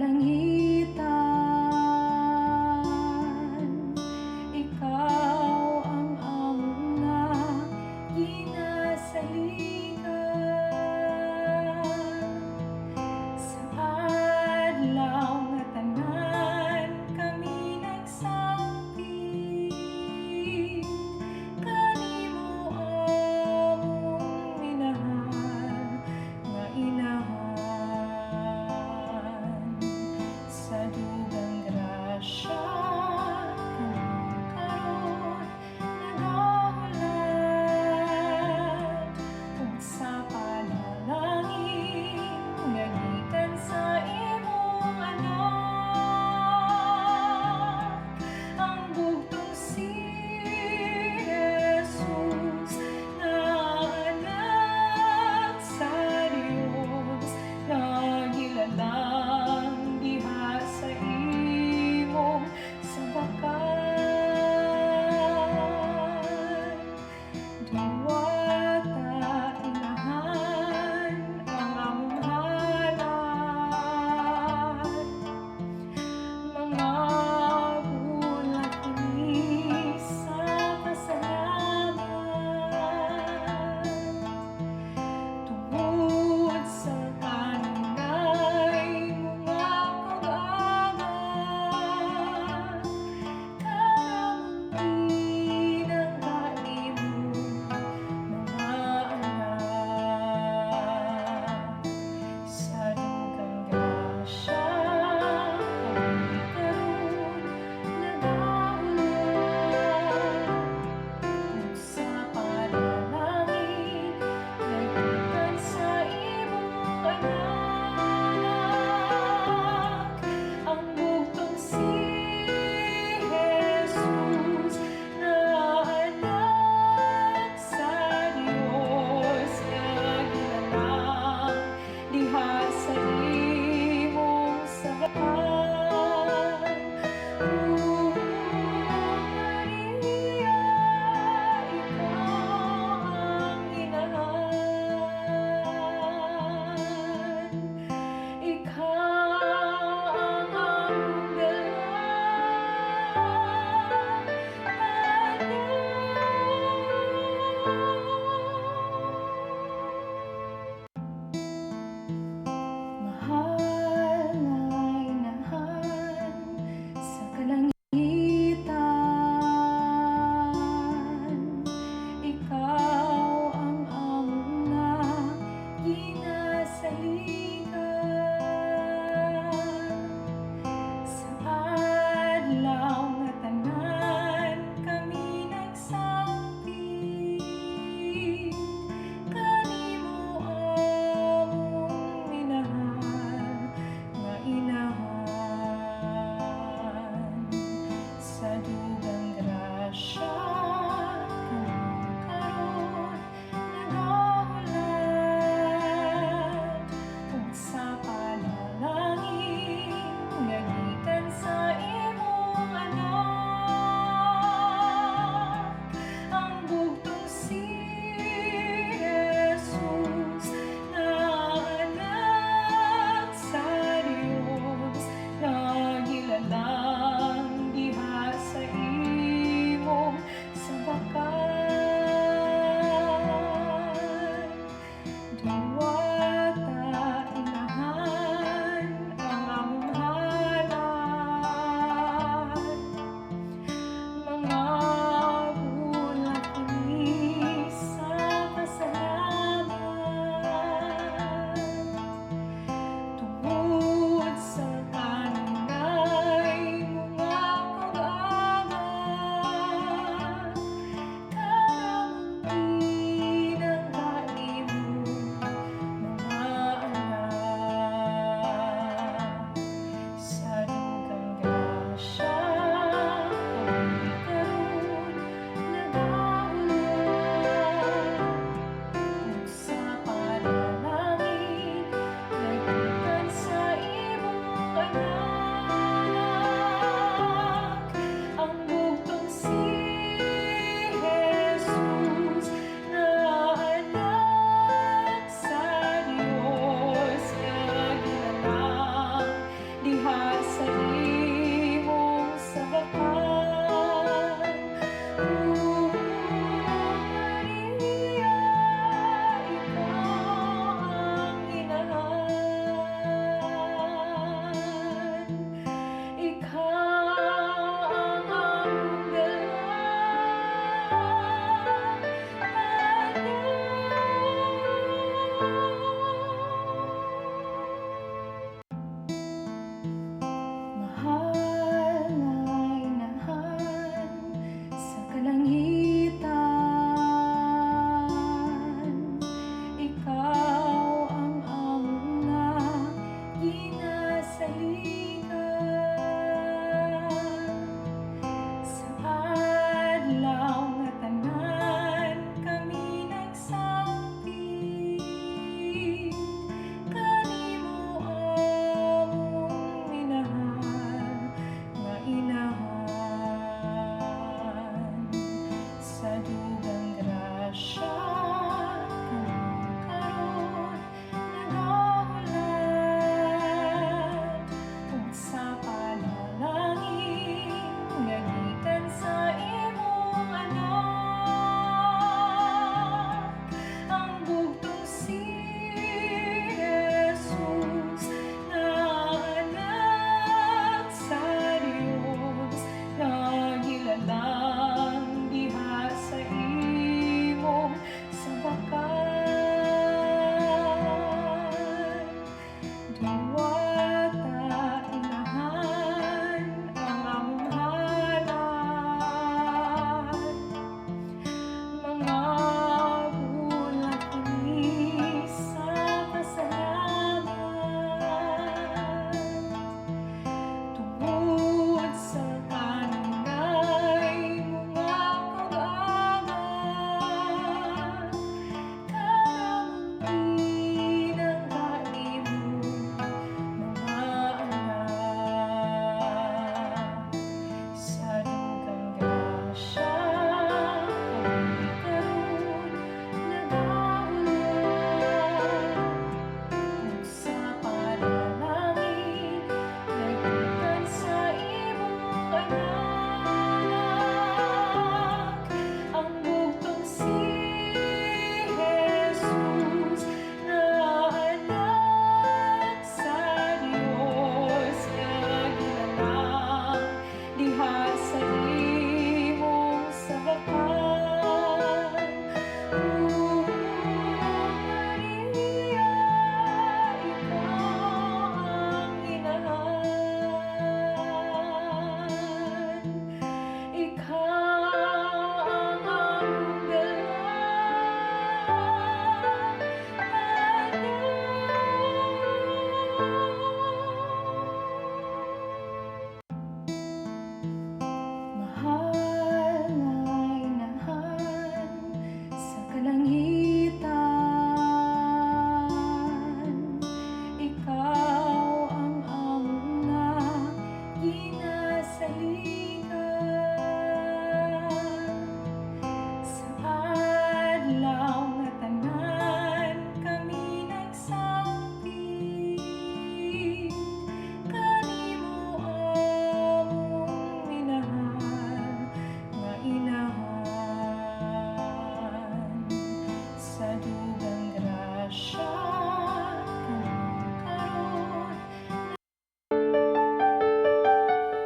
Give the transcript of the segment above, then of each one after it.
kalangitan. Ikaw ang among na ginasaligan. Sa adlaw nga tanan kami nagsangkit, kanimo among minahal nga inahan.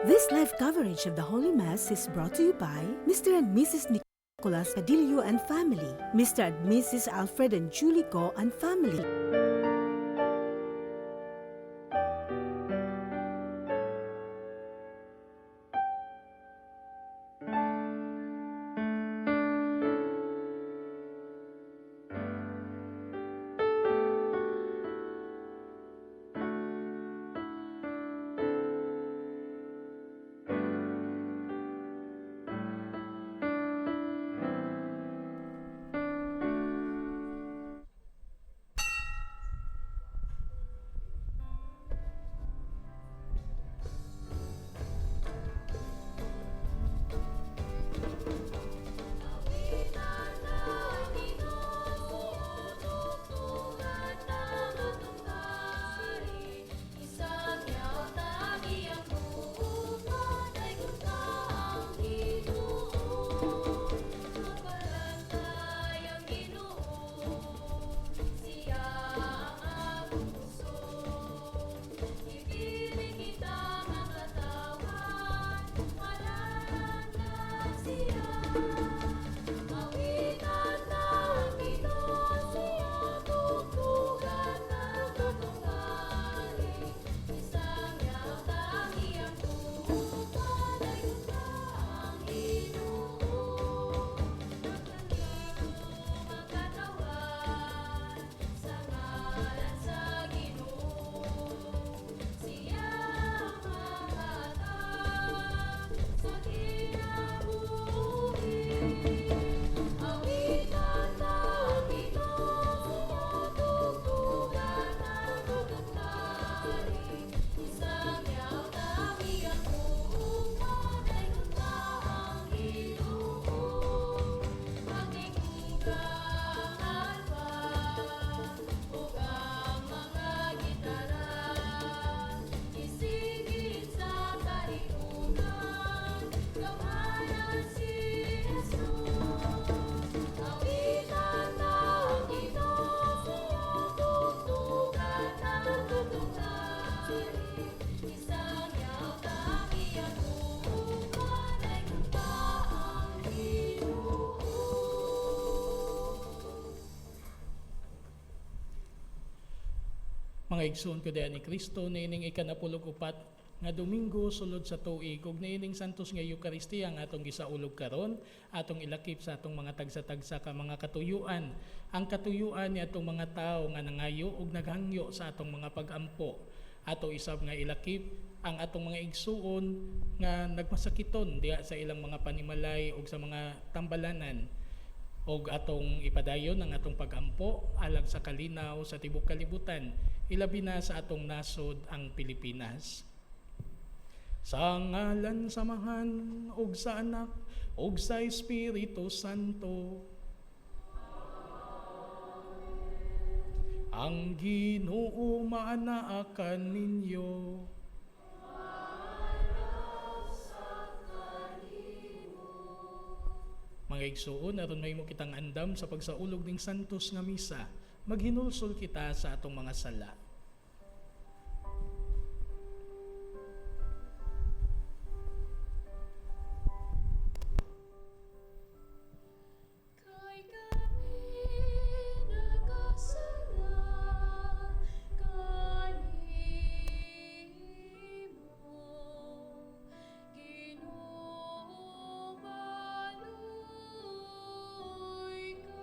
This live coverage of the Holy Mass is brought to you by Mr. and Mrs. Nicolas Padillo and family, Mr. and Mrs. Alfred and Julie Go and family. Mga igsoon ko diyan ni Kristo, nining ikanapulog upat nga Domingo sulod sa tuig, ug nining santos nga Eucharistia nga atong gisaulog karon, atong ilakip sa atong mga tagsa-tagsa ka mga katuyuan. Ang katuyuan ni atong mga tawo nga nangayo ug naghangyo sa atong mga pag-ampo. Ato isab nga ilakip ang atong mga igsuon nga nagmasakiton diha sa ilang mga panimalay ug sa mga tambalanan. Og atong ipadayon ang atong pag-ampo alang sa kalinaw sa tibuok kalibutan, ilabi na sa atong nasod ang Pilipinas. Sa ngalan samahan ug sa Anak ug sa Espiritu Santo. Ang Ginoo maanaakan ninyo. Mga igsuon, aron mahimo kitang andam sa pagsaulog ning santos nga misa, maghinulsol kita sa atong mga sala. Kay kami nakasala kanimo, Ginoo baloy ka.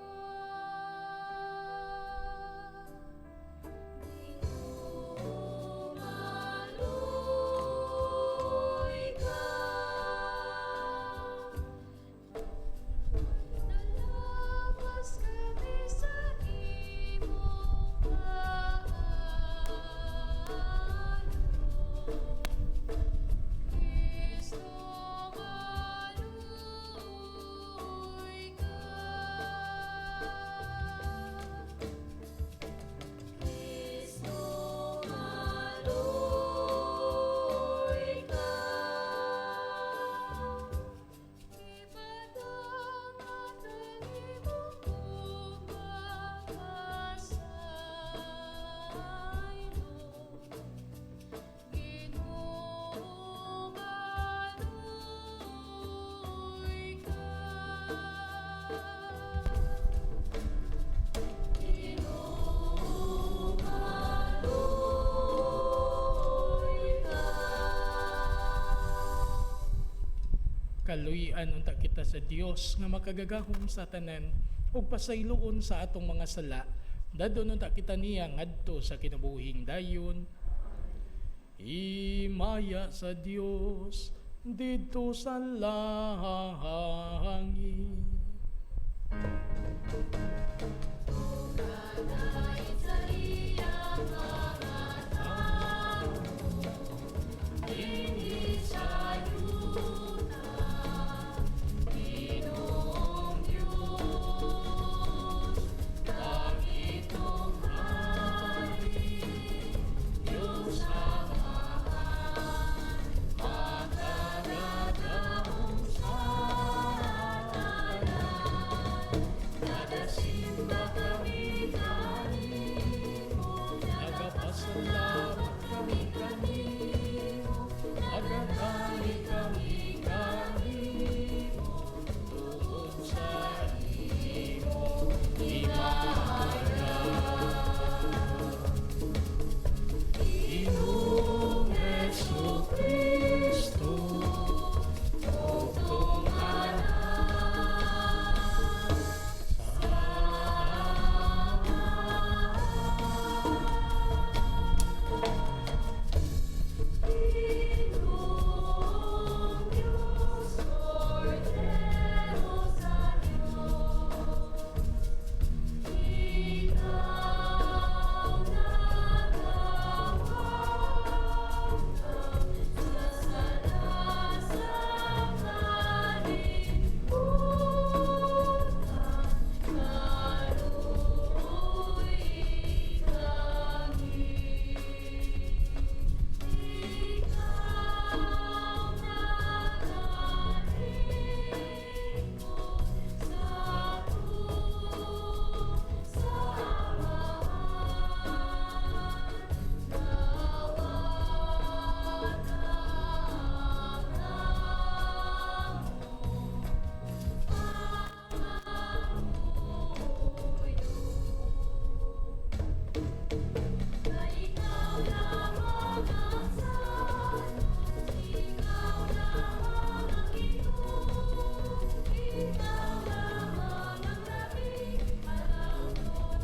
kaluyan unta kita sa Dios nga makagagahom sa tanan ug pasayloon sa atong mga sala. Dadon unta kita niya ngadto sa kinabuhing dayon. Himaya sa Dios dito sa langit. Dahil sa iyang mga tao, hindi sa yuta, Ginoong Diyos, dakitong hari, Diyos Amahan, makagadahong sa tanan. Nagasimba kami kanimo, Nagapasalamat kami kanimo, nagadali kami kanimo, tungod sa imo himaya. Ginoong Jesucristo, o Ginoong Diyos, Cordero sa Diyos, Ikaw nagawang sa sala sa kalibutan, kaluoy kami. Ikaw nagaling sa ikaw lamang ang Santo, ikaw lamang ang Ginoo, ikaw lamang ang labing alangdon.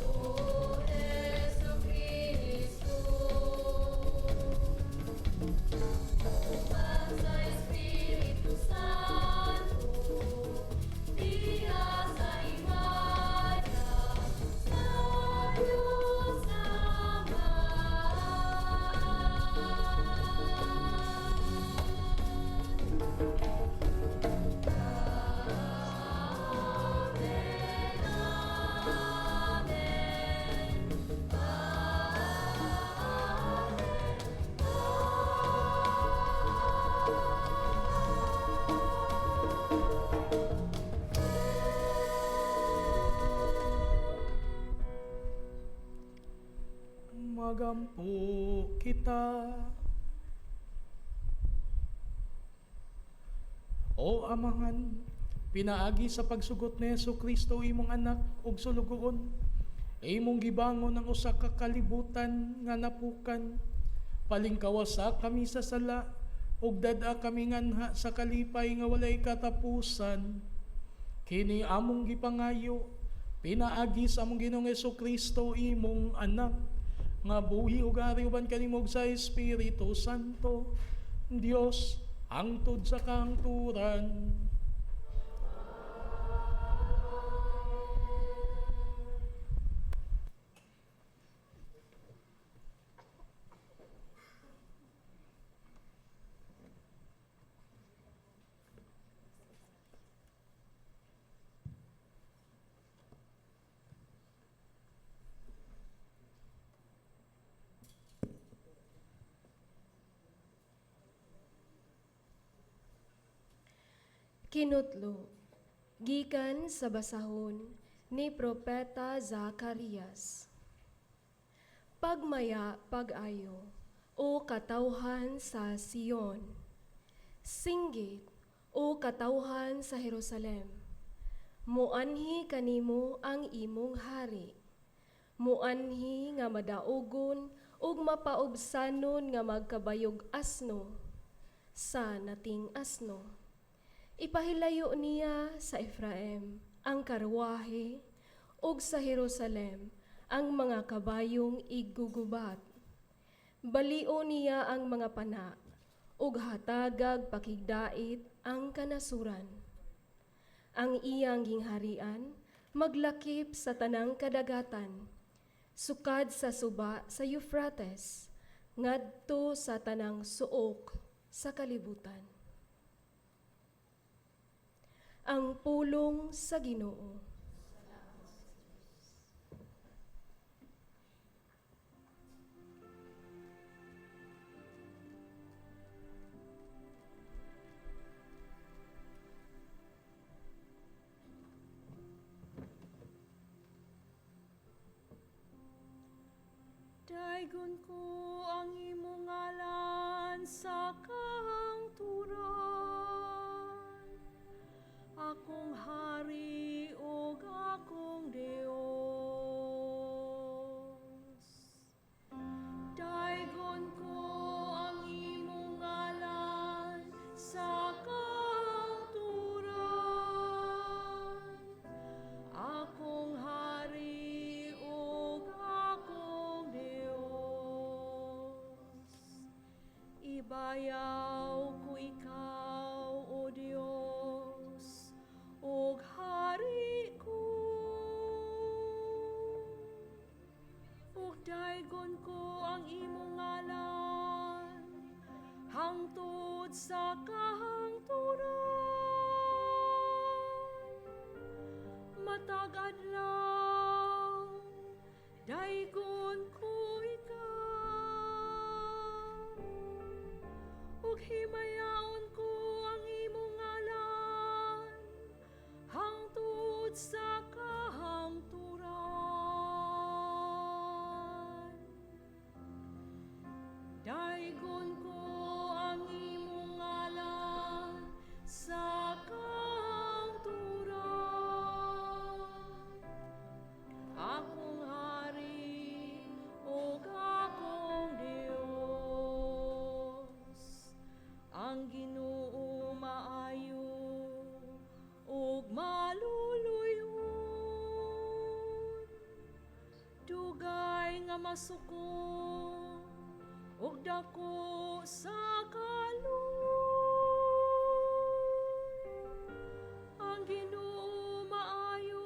O Jesucristo, uban sa Espiritu Santo, diha sa imaya sa Diyos magampo kita. O Amahan, pinaagi sa pagsugot ni Jesucristo imong anak ug sulugoon, imong gibangon ang usa ka kalibutan nga napukan. Palingkawasa kami sa sala ug dada kami nganha sa kalipay nga walay katapusan. Kini among gipangayo, pinaagi sa among Ginoong Jesucristo imong anak, nga buhi ug ari uban kanimo sa Espiritu Santo, Dios hangtod sa kahangturan. Kinutlo, gikan sa basahon ni Propeta Zacarias. Pagmaya pag-ayo, o katawhan sa Sion. Singgit, o katawhan sa Jerusalem. Muanhi kanimo ang imong hari. Muanhi nga madaogon ug mapaubsanon nga magkabayog asno. sa nating asno. Ipahilayo niya sa Efraim ang karwahe, ug sa Jerusalem ang mga kabayong igugubat. Balio niya ang mga pana, ug hatagag pakigdait ang kanasuran. Ang iyang gingharian maglakip sa tanang kadagatan, sukad sa suba sa Euphrates, ngadto sa tanang suok sa kalibutan. Ang pulong sa Ginoo. Daigon ko ang imong ngalan sa kahangturan, akong hari ug akong Dios. Daigon ko ang imong ngalan sa kahangturan, akong hari ug akong Dios. Ibayaw ko ikaw, O Dios, ug hari ko. Ug daigon ko ang imong ngalan hangtod sa kahangturan. Matag adlaw, daigon ko ikaw, ug himayaon ko ang imong ngalan hangtod sa kahangturan. Daigon ko ang imong ngalan sa kahangturan, akong hari ug akong Dios. Ang Ginoo maayo ug maluluyon, dugay nga masukong ug dako sa kaluy. Ang Ginoo maayo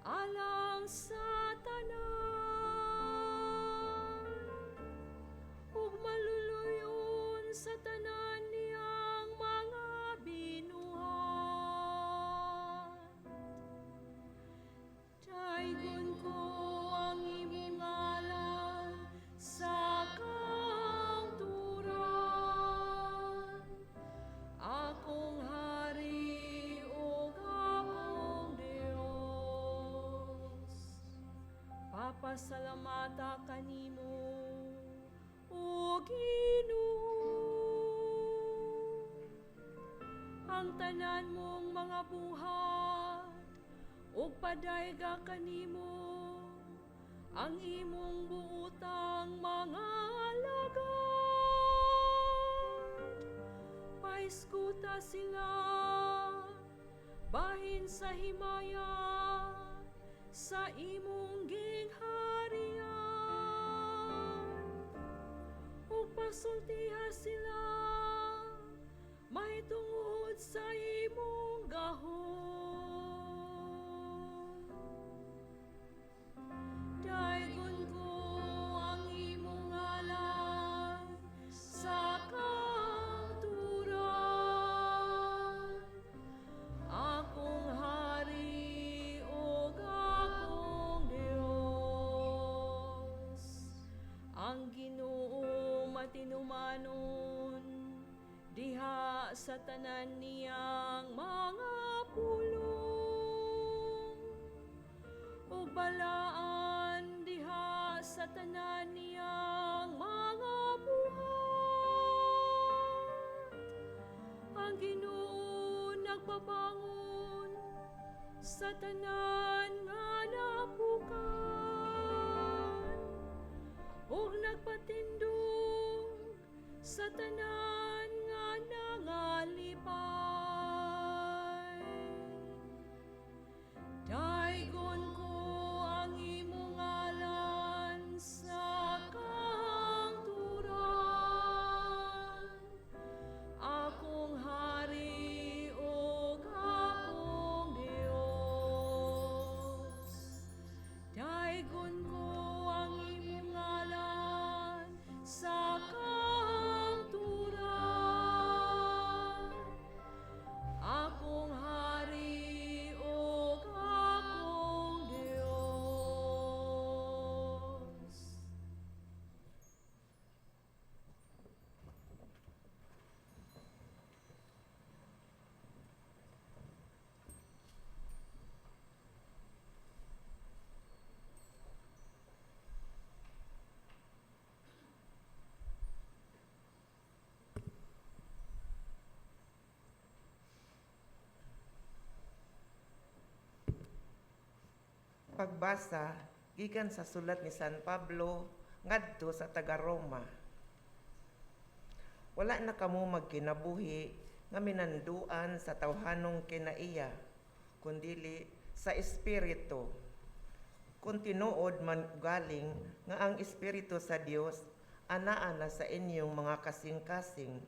alang sa tanan, ug maluluyon sa tanan niyang mga binuhat. Daigon ko ang imong ngalan sa kahangturan, akong hari ug akong Dios. Papasalamata kanimo, O Ginoo, ang tanan mong mga buhat, ug padayga kanimo ang imong buotang mga alagad. Paiskuta sila bahin sa himaya sa imong gingharian, ug pasultiha sila mahitungod sa imong gahom. Daigon ko ang imong ngalan sa kahangturan, akong hari ug akong Dios. Ang Ginoo matinumanon diha sa tanan niyang mga pulong, ug balaan diha sa tanan niyang mga buhat. Ang Ginoo nagbabangon sa tanan nga napukan, ug nagpatindog sa tanan mga lipay. Daigon ko ang imong ngalan sa kangturan, akong hari o akong Dios. Daigon ko ang imong ngalan sa kangturan, akong hari o akong Dios. Pagbasa gikan sa sulat ni San Pablo ngadto sa taga Roma. Wala na kamo magkinabuhi nga minanduan sa tawhanong kinaiya, kundili sa espiritu. Kung tinuod man galing nga ang espiritu sa Dios anaa na sa inyong mga kasing-kasing.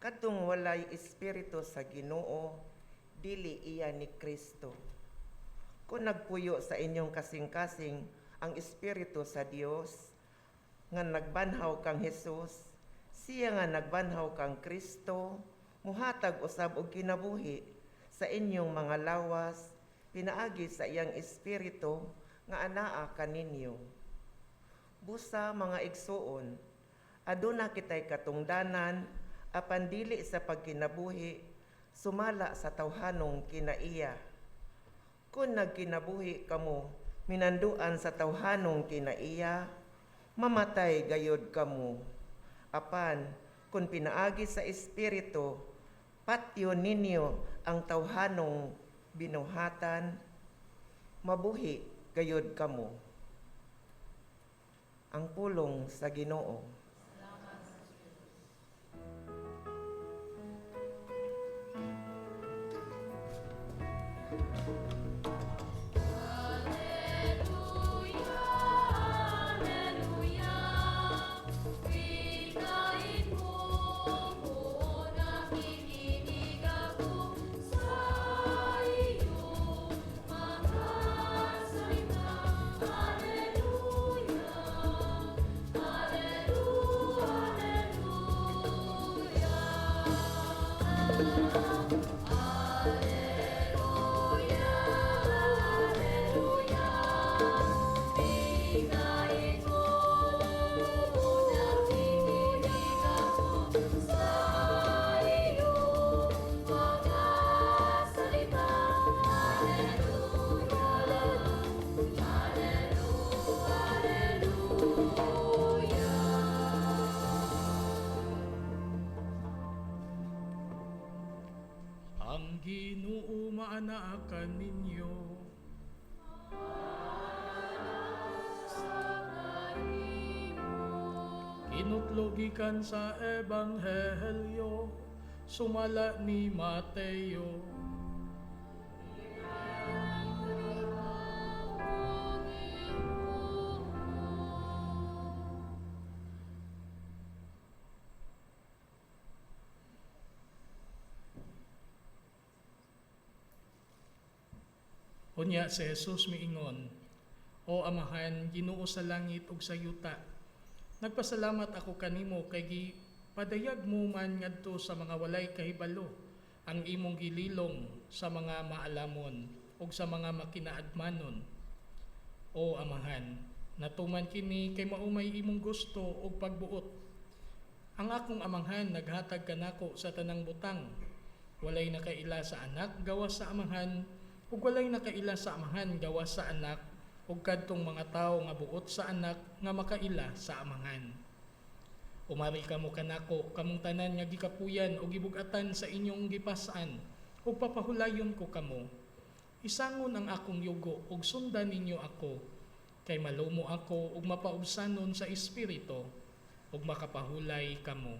Kadtong walay espiritu sa Ginoo, dili iya ni Kristo. Kung nagpuyo sa inyong kasing-kasing ang Espiritu sa Dios, nga nagbanhaw kang Jesus, siya nga nagbanhaw kang Kristo, muhatag usab og kinabuhi sa inyong mga lawas, pinaagi sa iyang Espiritu nga anaa kaninyo. Busa mga igsuon, aduna kitay katungdanan, apan dili sa pagkinabuhi, sumala sa tawhanong kinaiya. Kung nagkinabuhi kamo, minanduan sa tawhanong kinaiya, mamatay gayod kamo. Apan, kung pinaagi sa Espiritu, patyo ninyo ang tawhanong binuhatan, mabuhi gayod kamo. Ang pulong sa Ginoo. Ang Ginoo maanaakan ninyo. Kinutlogikan sa Ebanghelyo, sumala ni Mateo. Unya si Jesus miingon, O Amahan, Ginoo sa langit ug sa yuta, nagpasalamat ako kanimo kay padayag mo man ngadto sa mga walay kahibalo ang imong gililong sa mga maalamon ug sa mga makinaadmanon. O Amahan, natuman kini kay maumay imong gusto ug pagbuot. Ang akong amanghan naghatag kanako sa tanang butang. Walay nakaila sa anak gawas sa amanghan, ug walay nakaila sa amahan gawas sa anak, ug kadtong mga tawo nga buot sa anak nga makaila sa amahan. Umari kamo kanako kamong tanan nga gikapuyan ug gibug-atan sa inyong gipas-an, ug papahulayon ko kamo. Isangon ang akong yugo ug sundan ninyo ako, kay malumo ako ug mapaubsanon sa espiritu, ug makapahulay kamo.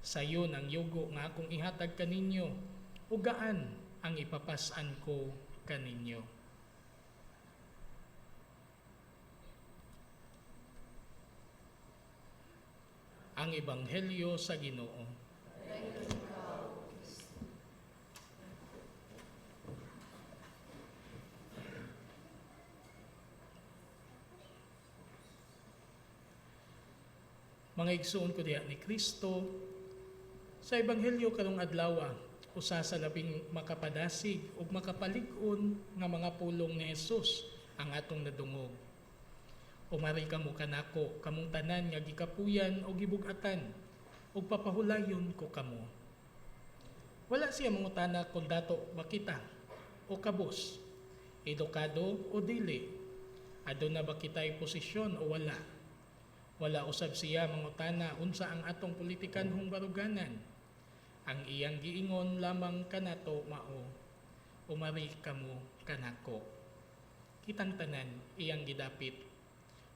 Sayon ang yugo nga akong ihatag kaninyo, ugaan ang ipapasan ko kaninyo. Ang Ebanghelyo sa Ginoo. Mga igsoon ko diha ni Kristo, sa Ebanghelyo karong adlaw, usa sa labing makapadasig ug makapalig-on nga mga pulong ni Jesus ang atong nadungog. Umari kamo kanako, kamong tanan nga gikapuyan o gibug-atan, ug papahulayon ko kamo. Wala siya mangutana kung dato ba kita o kabos, edukado o dili, aduna ba kitay posisyon o wala. Wala usab siya mangutana unsa ang atong politikanhong baruganan. Ang iyang giingon lamang kanato mao, umari kamo kanako. Kitang tanan iyang gidapit.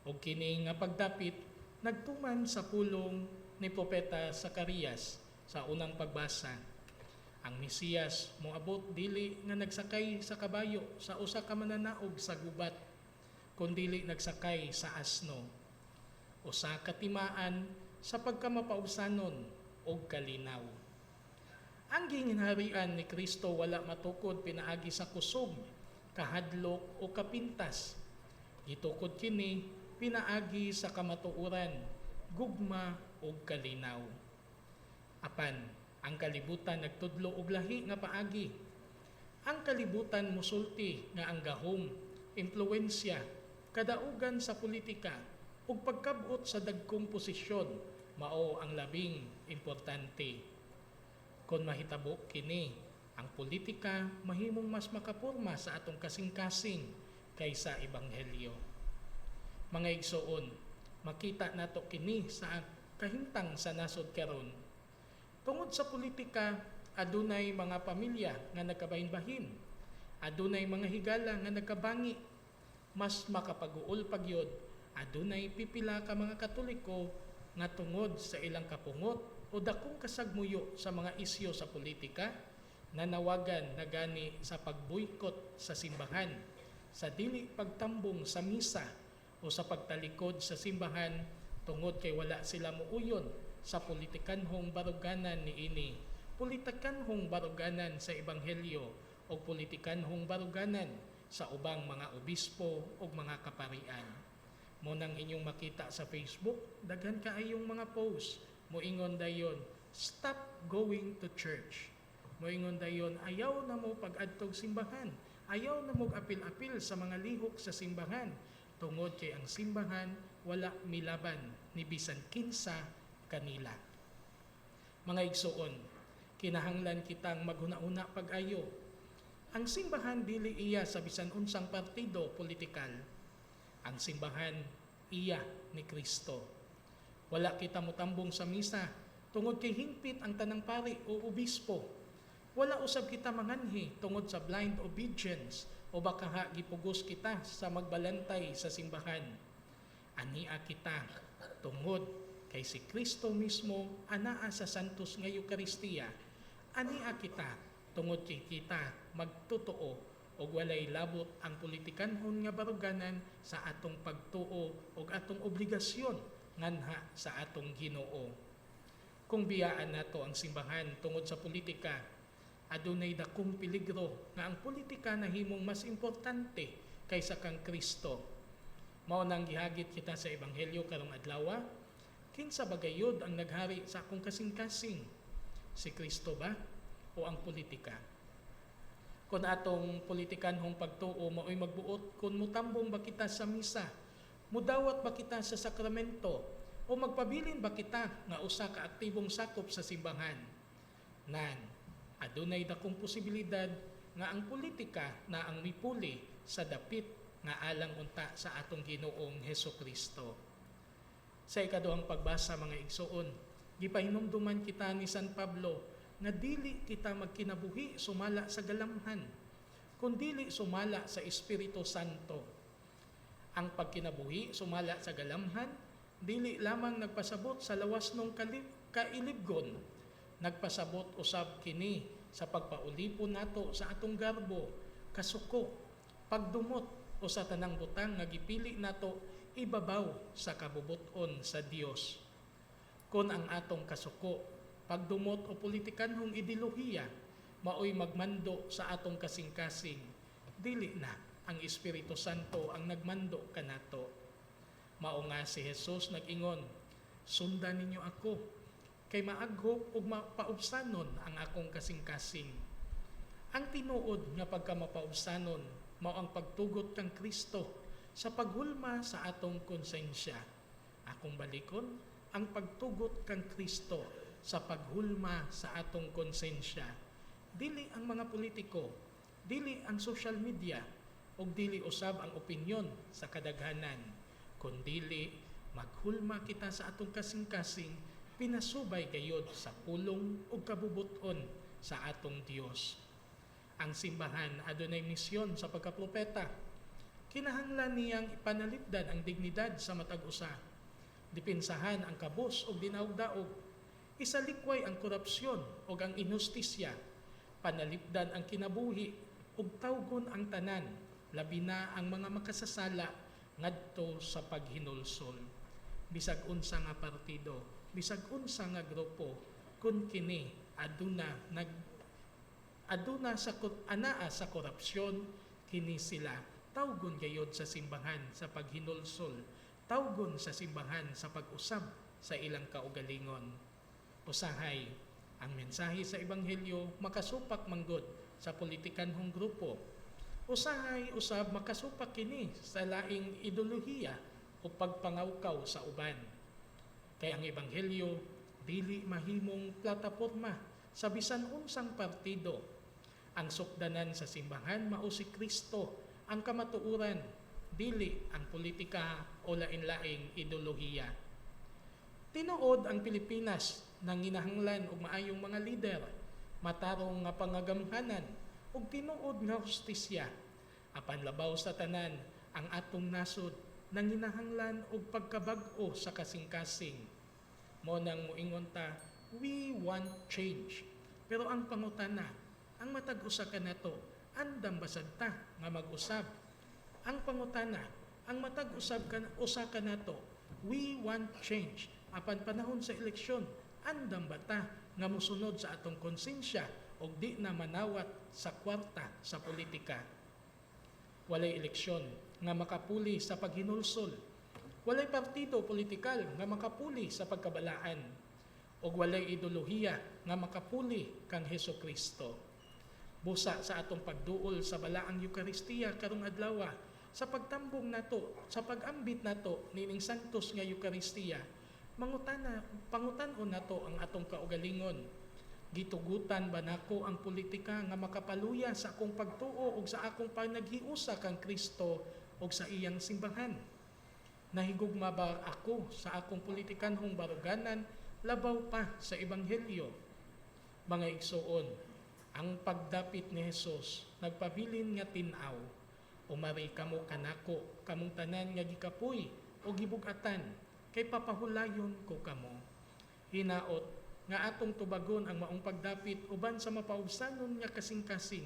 Og kini nga pagdapit nagtuman sa pulong ni Propeta Zacarias sa unang pagbasa. Ang Mesiyas moabot dili nga nagsakay sa kabayo sa usa ka mananaog sa gubat, kundi nagsakay sa asno. Usa ka timaan sa pagkamapausanon og kalinaw. Ang gingharian ni Kristo wala matukod pinaagi sa kusog, kahadlok o kapintas. Gitukod kini pinaagi sa kamatuoran, gugma o kalinaw. Apan, ang kalibutan nagtudlo og lahi nga paagi. Ang kalibutan musulti nga ang gahom, impluwensya, kadaugan sa politika ug pagkabot sa dagkong posisyon mao ang labing importante. Kung mahitabo kini, ang politika mahimong mas makapurma sa atong kasing-kasing kaysa Ebanghelyo. Mga igsoon, makita nato kini sa kahimtang sa nasod karon. Tungod sa politika, adunay mga pamilya nga nagkabahin-bahin, adunay mga higala nga nagkabangi, mas makapag-uol pagyod, adunay pipila ka mga Katoliko nga tungod sa ilang kapungot o dakong kasagmuyo sa mga isyu sa politika, nanawagan na gani sa pagboykot sa simbahan, sa dili pagtambong sa misa o sa pagtalikod sa simbahan tungod kay wala sila muuyon sa politikanhong baruganan niini, politikanhong baruganan sa Ebanghelyo o politikanhong baruganan sa ubang mga obispo o mga kaparian. Mo nang inyong makita sa Facebook, daghan kaayong mga post, moingon dayon, stop going to church. Moingon dayon, ayaw na mo pag-adtog simbahan, ayaw na mo apil-apil sa mga lihok sa simbahan, tungod kay ang simbahan wala milaban ni bisan kinsa kanila. Mga igsoon, kinahanglan kitang maghuna-una pag-ayo. Ang simbahan dili iya sa bisan unsang partido politikal. Ang simbahan iya ni Kristo. Wala kita motambong sa misa tungod kay hingpit ang tanang pari o obispo. Wala usab kita manganhi tungod sa blind obedience o baka gipugos kita sa magbalantay sa simbahan. Ania kita tungod kay si Kristo mismo anaa sa santos nga Eukaristiya. Ania kita tungod kay kita magtotoo o walay labot ang politikanhon nga baruganan sa atong pagtuo o atong obligasyon nganha sa atong Ginoo. Kung biyaan nato ang simbahan tungod sa politika, adunay dakong peligro nga ang politika nahimong mas importante kaysa kang Kristo. Mao nang gihagit kita sa Ebanghelyo karong adlaw, kinsa bagayod ang naghari sa akong kasing-kasing? Si Kristo ba o ang politika? Kung atong politikanhong pagtuo mao'y magbuot kung mutambong ba kita sa misa, mudawat ba kita sa sakramento, o magpabilin ba kita nga usa ka aktibong sakop sa simbahan? Nan, adunay dakong posibilidad nga ang politika na ang mipuli sa dapit nga alang unta sa atong Ginoong Hesukristo. Sa ikaduhang pagbasa mga igsoon, gipahinumduman kita ni San Pablo nga dili kita magkinabuhi sumala sa galamhan, kundili sumala sa Espiritu Santo. Ang pagkinabuhi sumala sa galamhan, dili lamang nagpasabot sa lawas ng kailibgon, nagpasabot usab kini sa pagpaulipon nato sa atong garbo, kasuko, pagdumot o sa tanang butang nga gipili nato ibabaw sa kabubuton sa Dios. Kung ang atong kasuko, pagdumot o politikanhong ideolohiya maoy magmando sa atong kasing-kasing, dili na ang Espiritu Santo ang nagmando kanato. Mao nga si Jesus nag-ingon, sundan ninyo ako, kay maaghop ug mapaubsanon ang akong kasing-kasing. Ang tinuod nga pagkamapaubsanon mao ang pagtugot kang Kristo sa paghulma sa atong konsensya. Akong balikon, ang pagtugot kang Kristo sa paghulma sa atong konsensya. Dili ang mga politiko, dili ang social media, ug dili usab ang opinyon sa kadaghanan, kundili maghulma kita sa atong kasing-kasing pinasubay gayod sa pulong ug kabubuton sa atong Dios. Ang simbahan adunay misyon sa pagkapropeta. Kinahanglan niyang ipanalipdan ang dignidad sa matag usa, dipinsahan ang kabus ug dinaog-daog, isalikway ang korupsyon ug ang inhustisya, panalipdan ang kinabuhi ug tawgon ang tanan, labi na ang mga makasasala ngadto sa paghinulsol. Bisag unsa nga partido, bisag unsa nga grupo, kun kini aduna sa anaa sa korupsyon, kini sila tawgon gayod sa simbahan sa paghinulsol, tawgon sa simbahan sa pag-usab sa ilang kaugalingon. Usahay, ang mensahe sa Ebanghelyo makasupak manggod sa politikanhong grupo. Usahay usab makasupak kini sa laing ideolohiya o pagpangawkaw sa uban. Kay ang Ebanghelyo dili mahimong plataporma sa bisan unsang partido. Ang sukdanan sa simbahan mao si Kristo ang kamatuoran, dili ang politika o lain-laing ideolohiya. Tinuod ang Pilipinas nang ginahanglan og maayong mga lider, matarong nga pangagamhanan ug tinuod nga hustisya. Apan labaw sa tanan ang atong nasod nang ginahanglan og pagkabag-o sa kasing-kasing. Mo nang moingon ta, we want change. Pero ang pangutana, ang matag usa kanato, andam basad ta nga mag-usab. Ang pangutana, ang matag usa kanato, we want change. Apan panahon sa eleksyon, andam ba ta nga mosunod sa atong konsensya o di na manawat sa kwarta sa politika. Walay eleksyon nga makapuli sa paghinulsol. Walay partido politikal nga makapuli sa pagkabalaan. O walay ideolohiya nga makapuli kang Hesukristo. Busa sa atong pagduol sa balaang Eukaristiya karong adlaw, sa pagtambong nato, sa pag-ambit nato nining santos nga Eukaristiya, pangutan-on nato ang atong kaugalingon. Gitugutan ba nako ang politika nga makapaluya sa akong pagtuo ug sa akong panaghiusa kang Kristo ug sa iyang simbahan? Nahigugma ba ako sa akong politikanhong baruganan labaw pa sa Ebanghelyo? Mga igsoon, ang pagdapit ni Jesus nagpabilin nga tinaw, umari kamo kanako, kamong tanan nga gikapoy o gibugatan, kay papahulayon ko kamo. Hinaot nga atong tubagon ang maong pagdapit uban sa mapaubsanon nga kasing-kasing.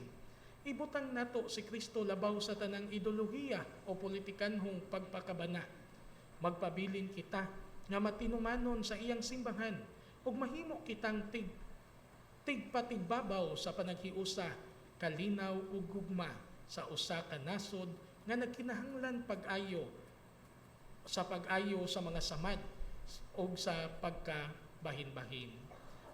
Ibutang nato si Kristo labaw sa tanang ideolohiya o politikanhong pagpakabana. Magpabilin kita nga matinumanon sa iyang simbahan ug mahimo kitang tigpatigbabaw sa panaghiusa, kalinaw ug gugma sa usa ka nasod nga nagkinahanglan pag-ayo sa mga samad o sa pagkabahin-bahin.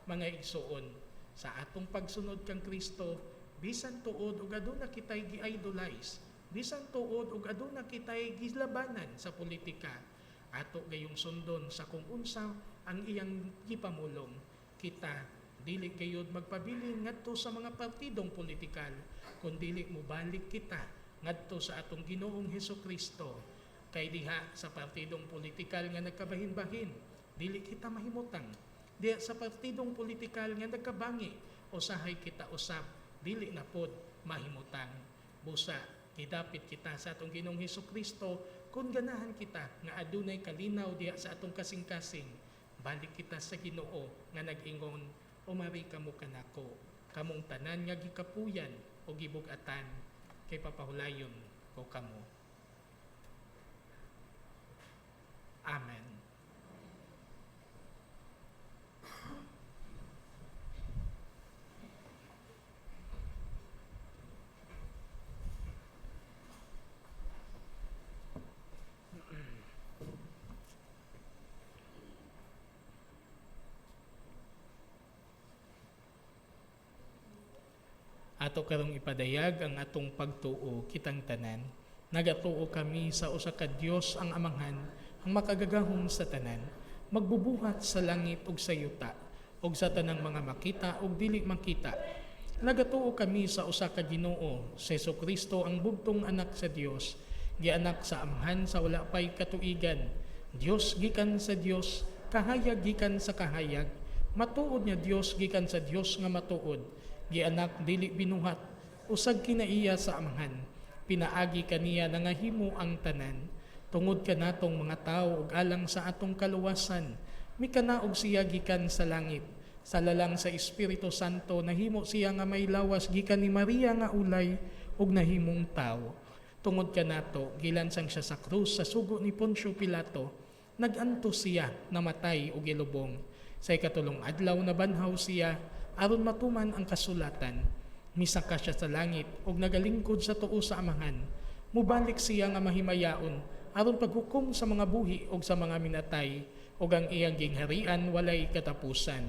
Mga igsoon, sa atong pagsunod kang Kristo, bisan tuod ug aduna kitay gi-idolize, bisan tuod ug aduna kitay gilabanan sa politika, ato gayong sundon sa kung unsa ang iyang gipamulong. Kita dili gayud magpabilin ngadto sa mga partidong politikal, kundi mobalik kita ngadto sa atong Ginoong Hesukristo. Kay diha sa partidong politikal nga nagkabahin-bahin, dili kita mahimutang. Diha sa partidong politikal nga nagkabangi, usahay kita usab, dili na pod mahimutang. Busa, kidapit kita sa atong Ginoong Hesukristo kung ganahan kita nga adunay kalinaw diha sa atong kasing-kasing. Balik kita sa Ginoo nga nag-ingon, umari kamo kanako, kamong tanan nga gikapuyan o gibugatan, kay papahulayon ko kamo. Amen. Ato karong ipadayag ang atong pagtuo kitang tanan. Nagatuo kami sa usa ka Dios ang Amanghan, ang makagagahom sa tanan, magbubuhat sa langit ug sa yuta, ug sa tanang mga makita ug dili makita. Nagatuo kami sa usa ka Ginoo, sa Jesucristo ang bugtong anak sa Dios, gianak sa Amanghan sa wala pay katuigan. Dios gikan sa Dios, kahayag gikan sa kahayag, matuod nga Dios gikan sa Dios nga matuod. Gianak dili binuhat, usag kinaiya sa Amanghan, pinaagi kaniya nangahimo ang tanan, tungod kanatong mga tao ug alang sa atong kaluwasan, mikanaog siya gikan sa langit, sa lalang sa Espiritu Santo nahimo siya nga may lawas gikan ni Maria nga ulay ug nahimong tao. Tungod kanato gilansang siya sa krus sa sugo ni Poncio Pilato, naganto siya namatay ug gilubong. Sa ikatulong adlaw na banhaw siya aron matuman ang kasulatan, misaka siya sa langit ug nagalingkod sa tuo sa Amanghan. Mubalik siya nga mahimayaon aron paghukom sa mga buhi ug sa mga minatay ug ang iyang gingharian walay katapusan.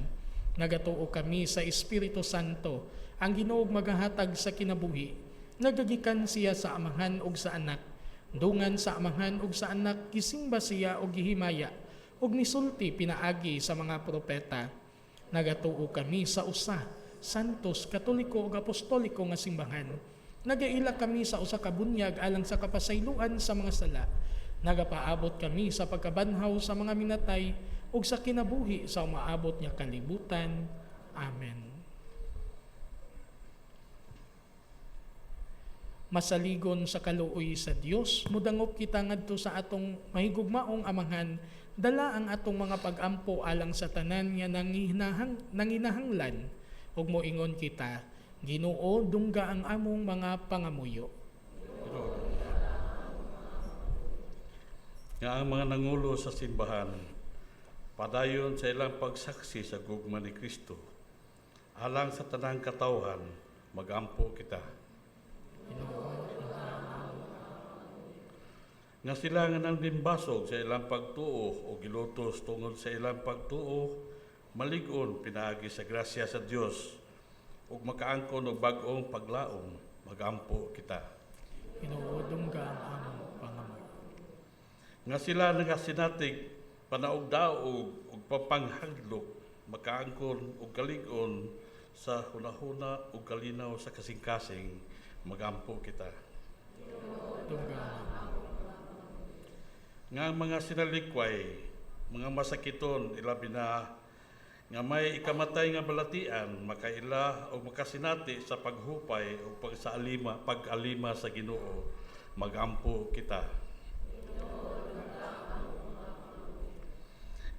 Nagatuo kami sa Espiritu Santo, ang Ginoo magahatag sa kinabuhi. Nagagikan siya sa Amanghan ug sa Anak. Dungan sa Amanghan ug sa Anak gisimba siya ug gihimaya ug nisulti pinaagi sa mga propeta. Nagatuo kami sa usa, santos, katoliko ug apostoliko nga simbahan. Nagaila kami sa usa ka bunyag alang sa kapasayloan sa mga sala. Nagapaabot kami sa pagkabanhaw sa mga minatay ug sa kinabuhi sa umaabot nga kalibutan. Amen. Masaligon sa kaluoy sa Dios, mudangop kita ngadto sa atong mahigugmaong Amanghan, dala ang atong mga pag-ampo alang sa tanan nga nanginahanglan, ug moingon kita, Ginoo, dungga ang among mga pangamuyo. Nga ang mga nangulo sa simbahan, padayon sa ilang pagsaksi sa gugma ni Kristo, alang sa tanang katawhan, magampo kita. Nga sila nga nang dimbasog sa ilang pagtuo o gilutos tungod sa ilang pagtuo, malig-on pinaagi sa grasya sa Dios ug makaangkon og bag-ong paglaom, magampo kita. Inuodong ka ang among pangamuyo. Nga sila nagasinatig panaugdaog ug papanghadlok, makaangkon og kalig-on sa hunahuna ug kalinaw sa kasing-kasing, magampo kita. Dungga Nga mga sinalikway, mga masakiton, ilabi na nga may ikamatay nga balatian, makaila o makasinati sa paghupay o pag-alima sa Ginoo, magampo kita.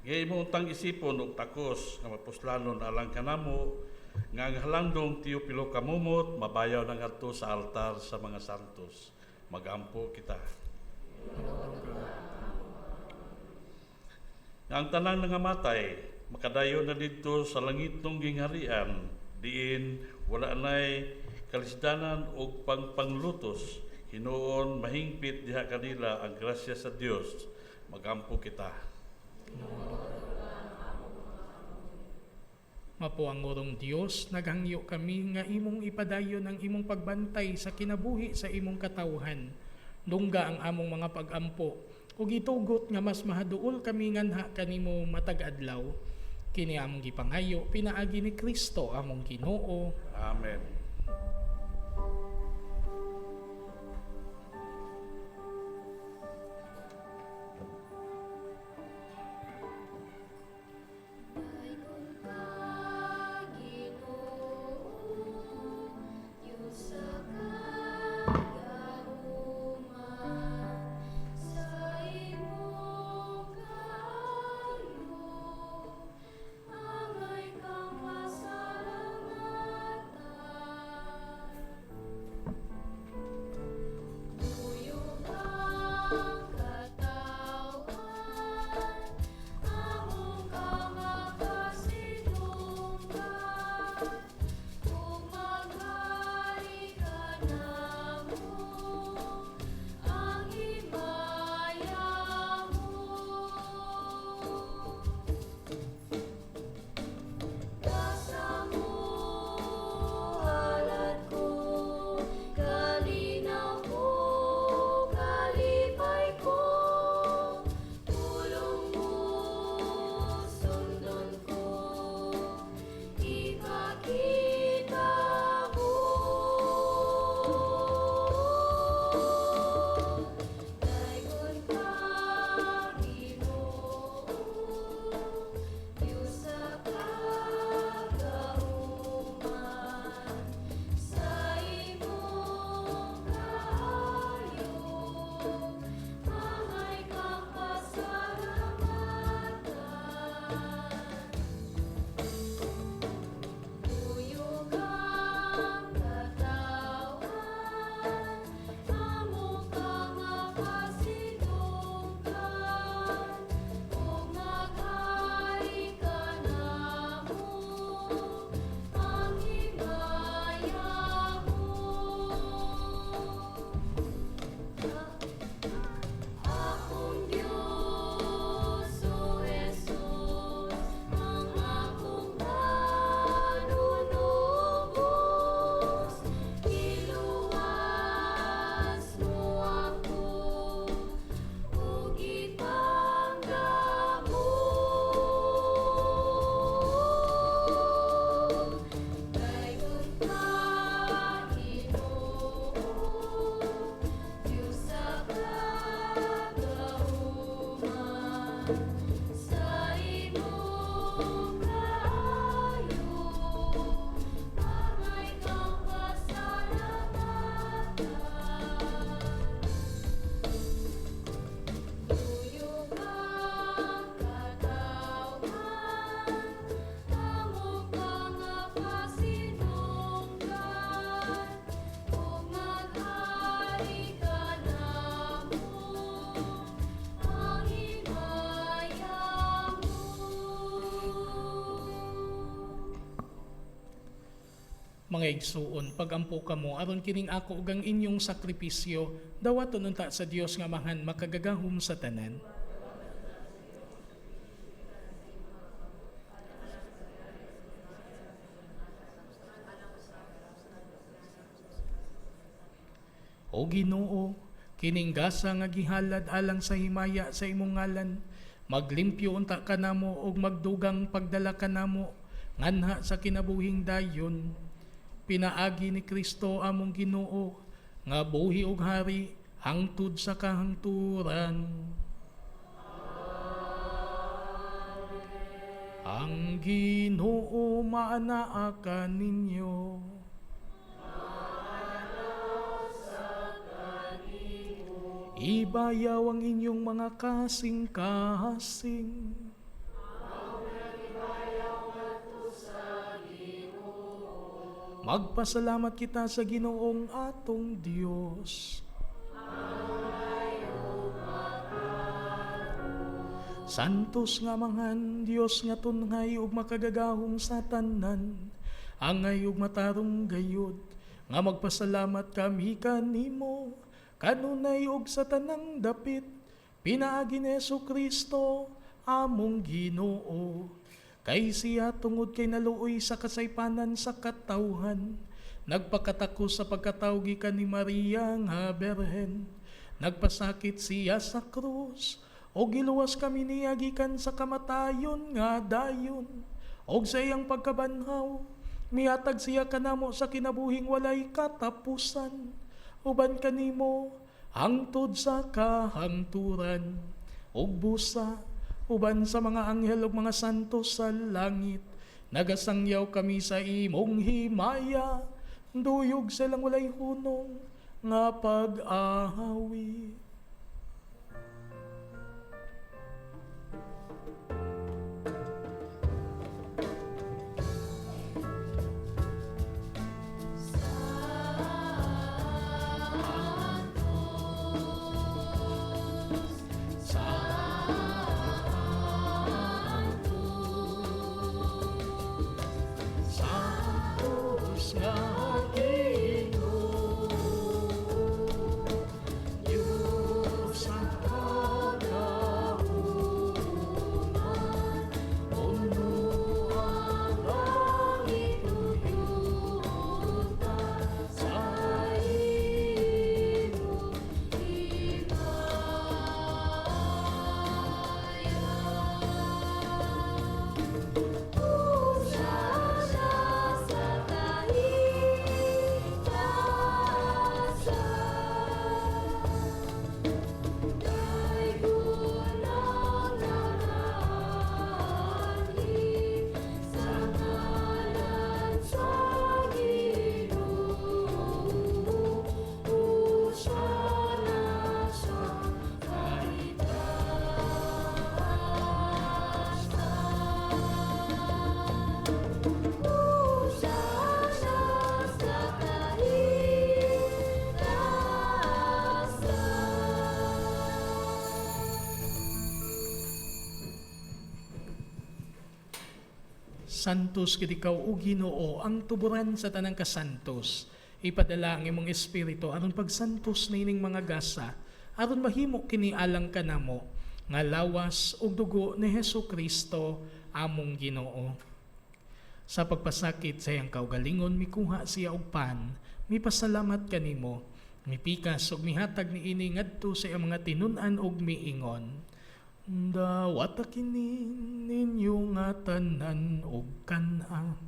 Ngayon mo utang isipon o takos nga mapuslanon alang kanamo, nga ang halandong Teopilo kamumot, mabayaw ng ato sa altar sa mga santos, magampo kita. Nga ang tanang nangamatay, makadayon na dito sa langitong gingharian, diin wala nay kalisdanan o panglutos, hinuon mahingpit diha kanila ang grasya sa Dios, magampo kita. Mapuangorong Dios, naghangyo kami nga imong ipadayon ang imong pagbantay sa kinabuhi sa imong katawhan. Dungga ang among mga pag-ampo, ug itugot nga mas mahaduol kami nganha kanimo matag adlaw. Kini among gipangayo pinaagi ni Kristo among Ginoo. Amen. Dayon ka, Ginoo, Diyos sa kagahuman, sa imong kayo, angay kang pasaylo. Mga igsuon, pagampo kamo aron kining ako ug ang inyong sakripisyo dawaton unta sa Dios nga mahan makagagahom sa tanan. O Ginoo, kining gasa nga gihalad alang sa himaya sa imong ngalan, maglimpyo unta kanamo ug magdugang pagdala kanamo nganha sa kinabuhing dayon. Pinaagi ni Kristo among Ginoo nga buhi ug hari hangtod sa kahangturan. Ang Ginoo maanaa kaninyo. Ibayaw ang inyong mga kasing-kasing. Magpasalamat kita sa Ginoong atong Dios. Santos nga mangan, Dios nga tunhay ug makagagahom sa tanan, angay ug matarong gayud, nga magpasalamat kami kanimo, kanunay ug sa tanang dapit, pinaagi ni Jesucristo, among Ginoo. Kay siya tungod kay naluoy sa kasaypanan sa katawhan, nagpakatako sa pagkataw gikan ni Maria nga Berhen, nagpasakit siya sa krus, o giluwas kami niya gikan sa kamatayon nga dayon, og sa iyang pagkabanhaw, mihatag siya kanamo sa kinabuhing walay katapusan, uban kanimo hangtod sa kahangturan, ug busa uban sa mga anghel ug mga santo sa langit, nagasangyaw kami sa imong himaya, duyog silang walay hunong nga pag-ahawi. Santos kid ikaw o Ginoo ang tuburan sa tanang kasantos. Ipadala ang imong espiritu aron pagsantos nining mga gasa, aron mahimo kini alang kanamo nga lawas ug dugo ni Hesukristo among Ginoo. Sa pagpasakit sa iyang kaugalingon mikuha siya og pan, mipasalamat kanimo, mipikas ug mihatag niini ngadto sa iyang mga tinun-an ug miingon. Dawata kini ninyo nga tanan og kana,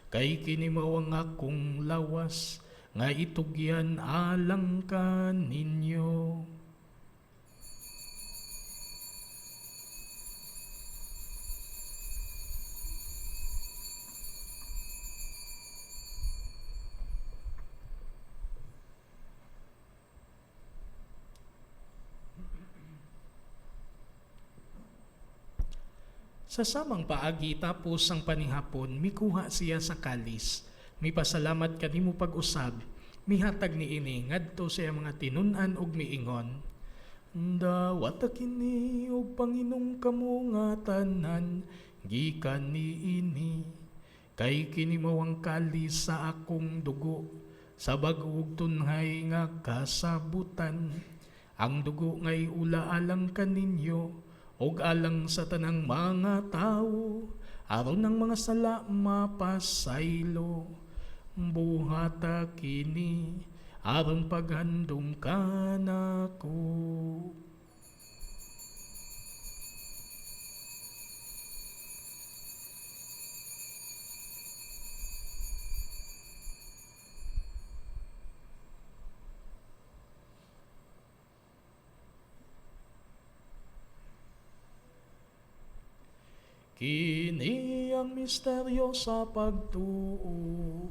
kay kini mao ang akong lawas nga itugyan alang kaninyo. Sa samang paagi tapos ang panihapon, mikuha siya sa kalis. Mipasalamat kanimo pag-usab, mihatag niini ngadto sa mga tinun-an ug miingon. Dawata kini og Panginong kamo nga tanan, gikan niini. Kay kini mao ang kalis sa akong dugo, sa bag-ug tunhay nga kasabutan. Ang dugo ngay ula alang kaninyo, og alang sa tanang mga tao, aron ng mga sala mapasaylo. Buhata kini, aron paghandom ka nako. Kini ang misteryo sa pagtuo.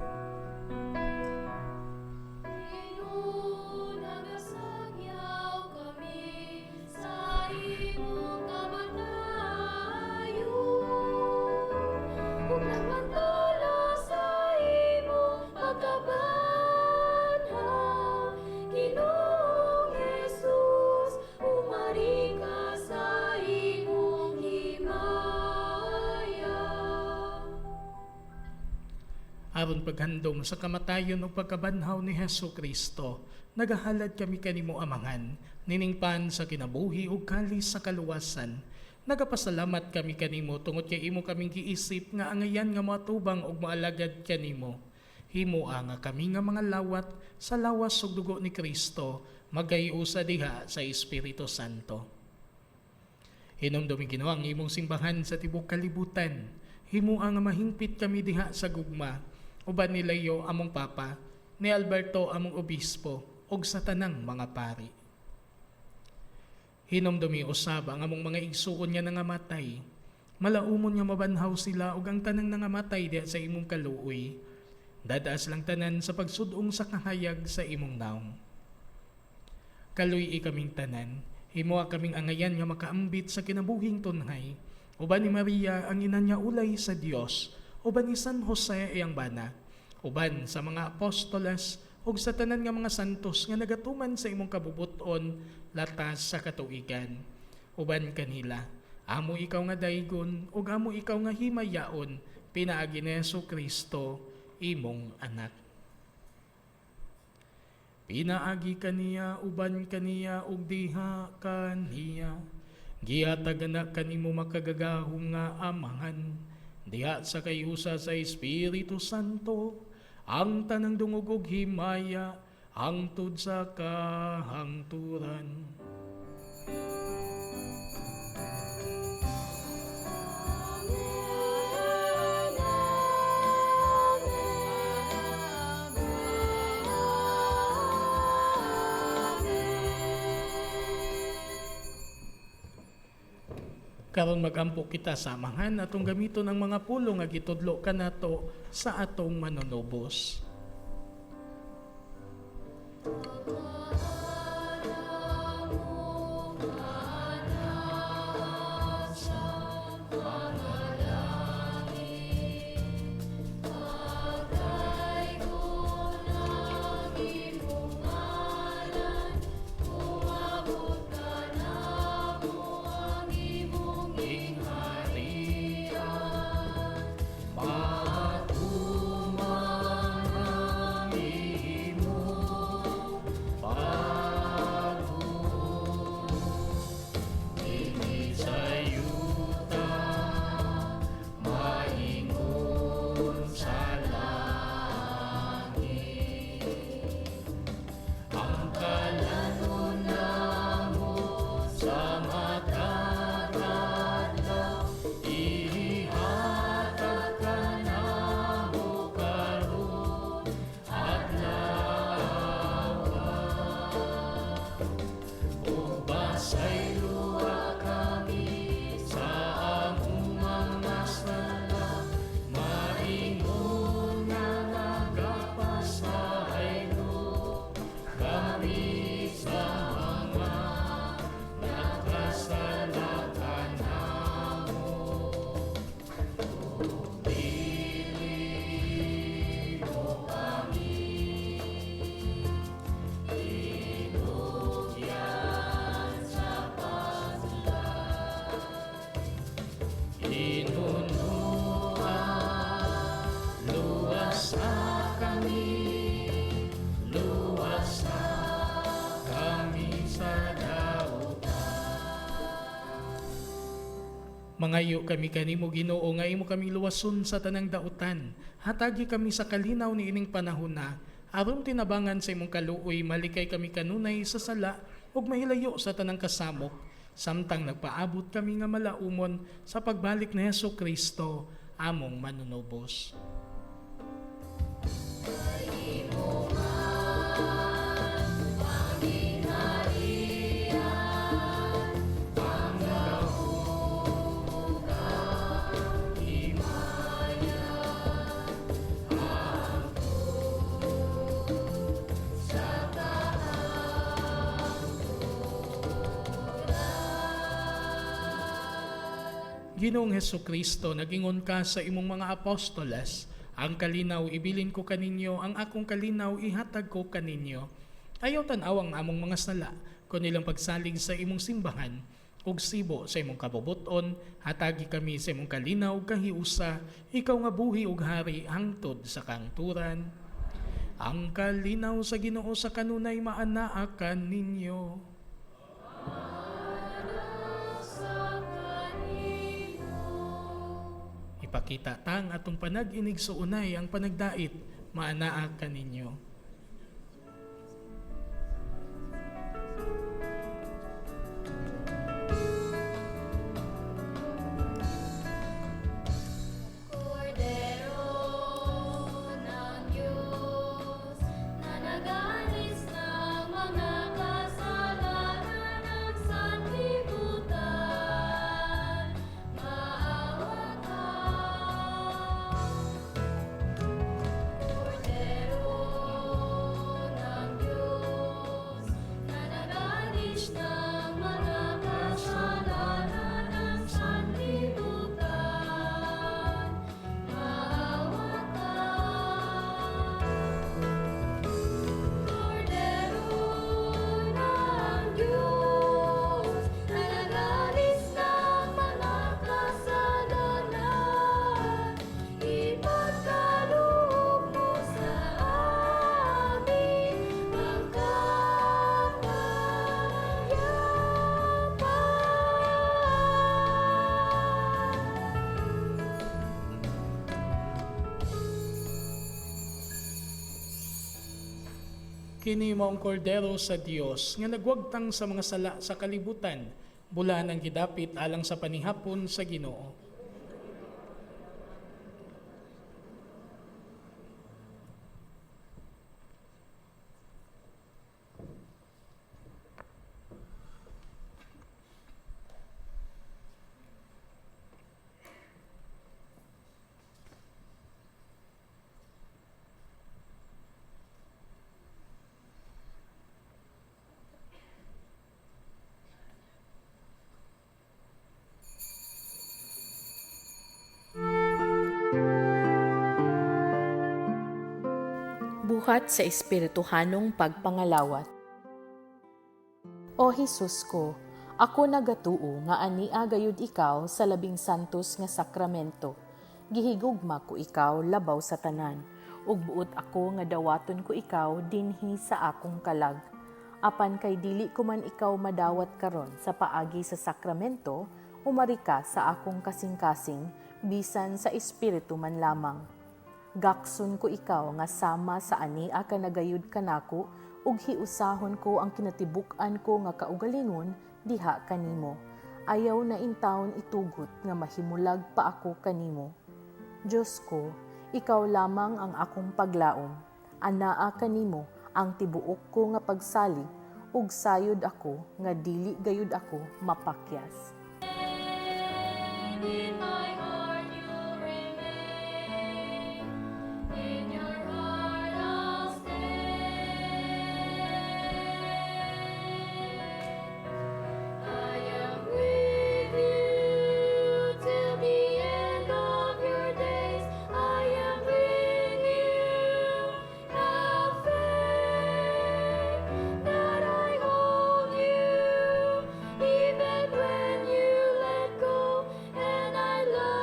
Nagasagyaw kami sa imong kamatayon, ug nagmantala sa imong pagkabanhaw. Ginoong Jesus, umari ka sa imong himaya. Aron paghandom sa kamatayon o pagkabanhaw ni Hesu Kristo, nagahalad kami kanimo amangan, niningpan sa kinabuhi ug kalis sa kaluwasan. Nagapasalamat kami kanimo tungod kay imo kaming giisip nga angayan nga matubang ug maalagad kanimo. Himoa nga kami nga mga lawat sa lawas ug dugo ni Kristo, magahiusa diha sa Espiritu Santo. Hinumdumi Ginoo ang imong simbahan sa tibok kalibutan. Himoa nga mahingpit kami diha sa gugma, uban ni Leo among papa, ni Alberto among obispo, ug sa tanang mga pari. Hinumdumi usab ang among mga igsuon nga nangamatay. Malaumon nga mabanhaw sila ug ang tanang nangamatay diha sa imong kaluoy. Dadaas lang tanan sa pagsudong sa kahayag sa imong naong. Kaluy kaming tanan, himoa kaming angayan nga makaambit sa kinabuhing tunhay. Uban ni Maria ang ina niya ulay sa Dios, uban ni San Jose iyang bana, uban sa mga apostoles ug sa tanan nga mga santos nga nagatuman sa imong kabubuton latas sa katuigan. Uban kanila, amo ikaw nga daygon ug amo ikaw nga himayaon, pinaagi ni Hesu Kristo imong anak. Pinaagi kaniya, uban kaniya ug diha kaniya. Gihatag na kanimo makagagahong nga amangan, diha sa kayusa sa Espiritu Santo, ang tanang dungog ug himaya, hangtod sa kahangturan. Karon magampo kita sa amangan atong gamiton ang mga pulong nga gitudlo kanato sa atong manunubos. Bye. Mangayo kami kanimo Ginoo nga imo kami luwason sa tanang dautan. Hatagi kami sa kalinaw ni ining panahon na aron tinabangan sa imong kaluoy malikay kami kanunay sa sala ug mahilayo sa tanang kasamok. Samtang nagpaabot kami nga malaumon sa pagbalik ni Hesukristo among manunubos. Ginoong Hesukristo, nagingon ka sa imong mga apostoles, ang kalinaw ibilin ko kaninyo, ang akong kalinaw ihatag ko kaninyo. Ayaw tanaw ang among mga sala, kung ilang pagsalig sa imong simbahan, ug sibo sa imong kabubuton, hatagi kami sa imong kalinaw kahiusa, ikaw nga buhi ug hari hangtod sa kangturan. Ang kalinaw sa Ginoo sa kanunay maanaakan ninyo. Ipakita tang atong panag-inig sa unay ang panagdait, maanaa kaninyo. Cordero ng Diyos, na nagalis ng mga kasalanan ng sanlibutan, maawa ka. Cordero ng Diyos, na nagalis ng mga kasalanan ng sanlibutan, maawa ka. Cordero ng Diyos, na nagalis ng mga kasalanan, ipagkaloob mo sa amin ang Kini maong kordero sa Dios nga nagwagtang sa mga sala sa kalibutan, bulan ang gidapit alang sa panihapon sa Ginoo. Buhat sa espirituhanong pagpangalawat. O Hesus ko, ako nagatuo nga ania gayud ikaw sa labing santos nga sakramento. Gihigugma ko ikaw labaw sa tanan, ug buot ako nga dawaton ko ikaw dinhi sa akong kalag. Apan kay dili ko man ikaw madawat karon sa paagi sa sakramento, umari ka sa akong kasing-kasing, bisan sa espiritu man lamang. Gakson ko ikaw nga sama sa ania ka nagayud kanako ug hiusahon ko ang kinatibuk-an ko nga kaugalingon diha kanimo. Ayaw na intawon itugot nga mahimulag pa ako kanimo. Diyos ko, ikaw lamang ang akong paglaom. Anaa kanimo ang tibuok ko nga pagsalig ug sayod ako nga dili gayud ako mapakyas. In my heart you'll remain, in your heart I'll stay. I am with you till the end of your days. I am with you. Have faith that I hold you, even when you let go, and I love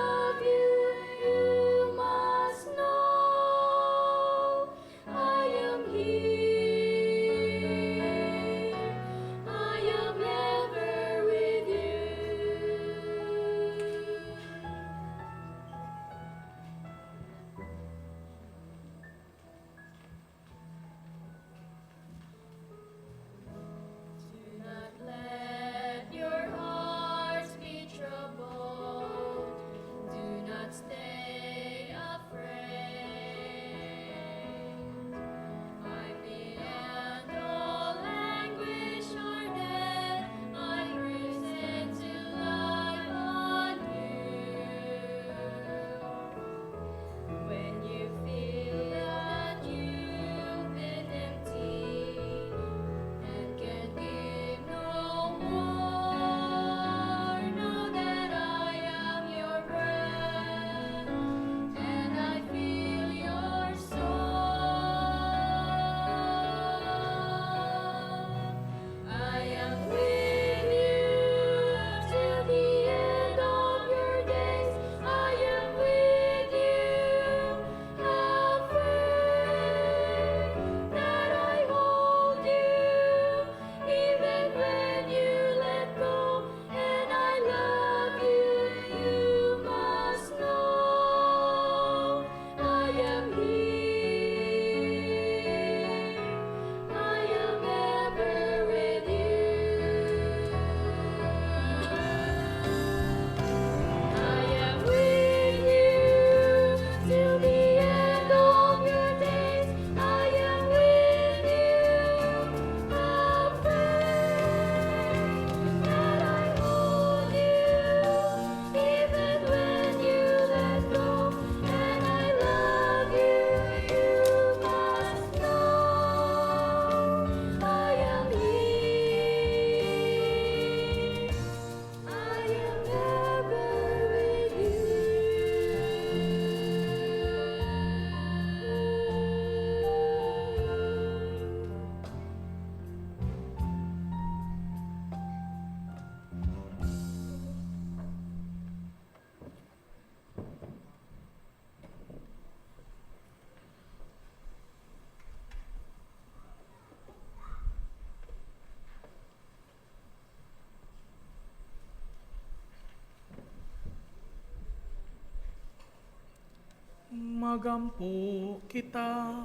magampo kita.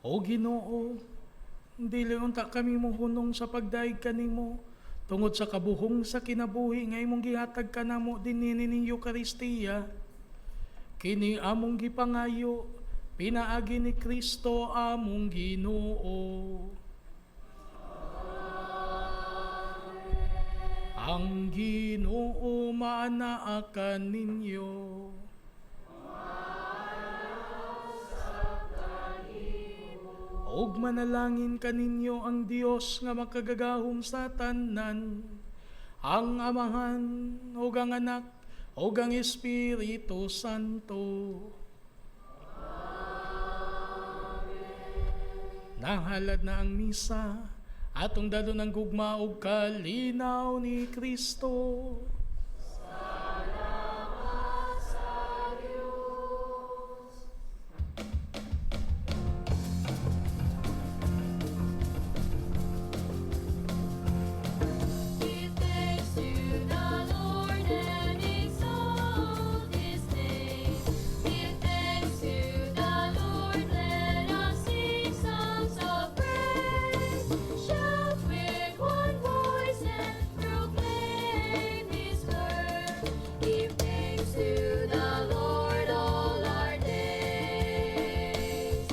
O Ginoo, dili unta kami mohunong sa pagdaig kanimo tungod sa kabuhong sa kinabuhi nga imong gihatag kanamo dinhi ning Eucharistia. Kini among gipangayo pinaagi ni Kristo among Ginoo. Ang Ginoo maanaakan ninyo. Og manalangin kaninyo ang Dios nga makagagahom sa tanan, ang Amahan, ug ang Anak, ug ang Espiritu Santo. Nahalad na ang misa, atong dalo ng gugma ug kalinaw ni Kristo. Give thanks to the Lord and exalt His name. Give thanks to the Lord, let us sing songs of praise. Shout with one voice and proclaim His word. Give thanks to the Lord all our days.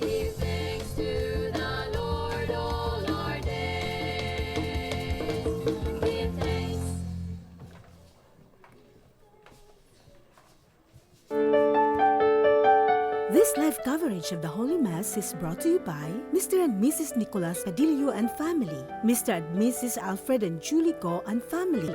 Give thanks to the Lord all our days. Give thanks. This live coverage of the Holy Mass is brought to you by Mr. and Mrs. Nicolas Padillo and family, Mr. and Mrs. Alfred and Julie Go and family,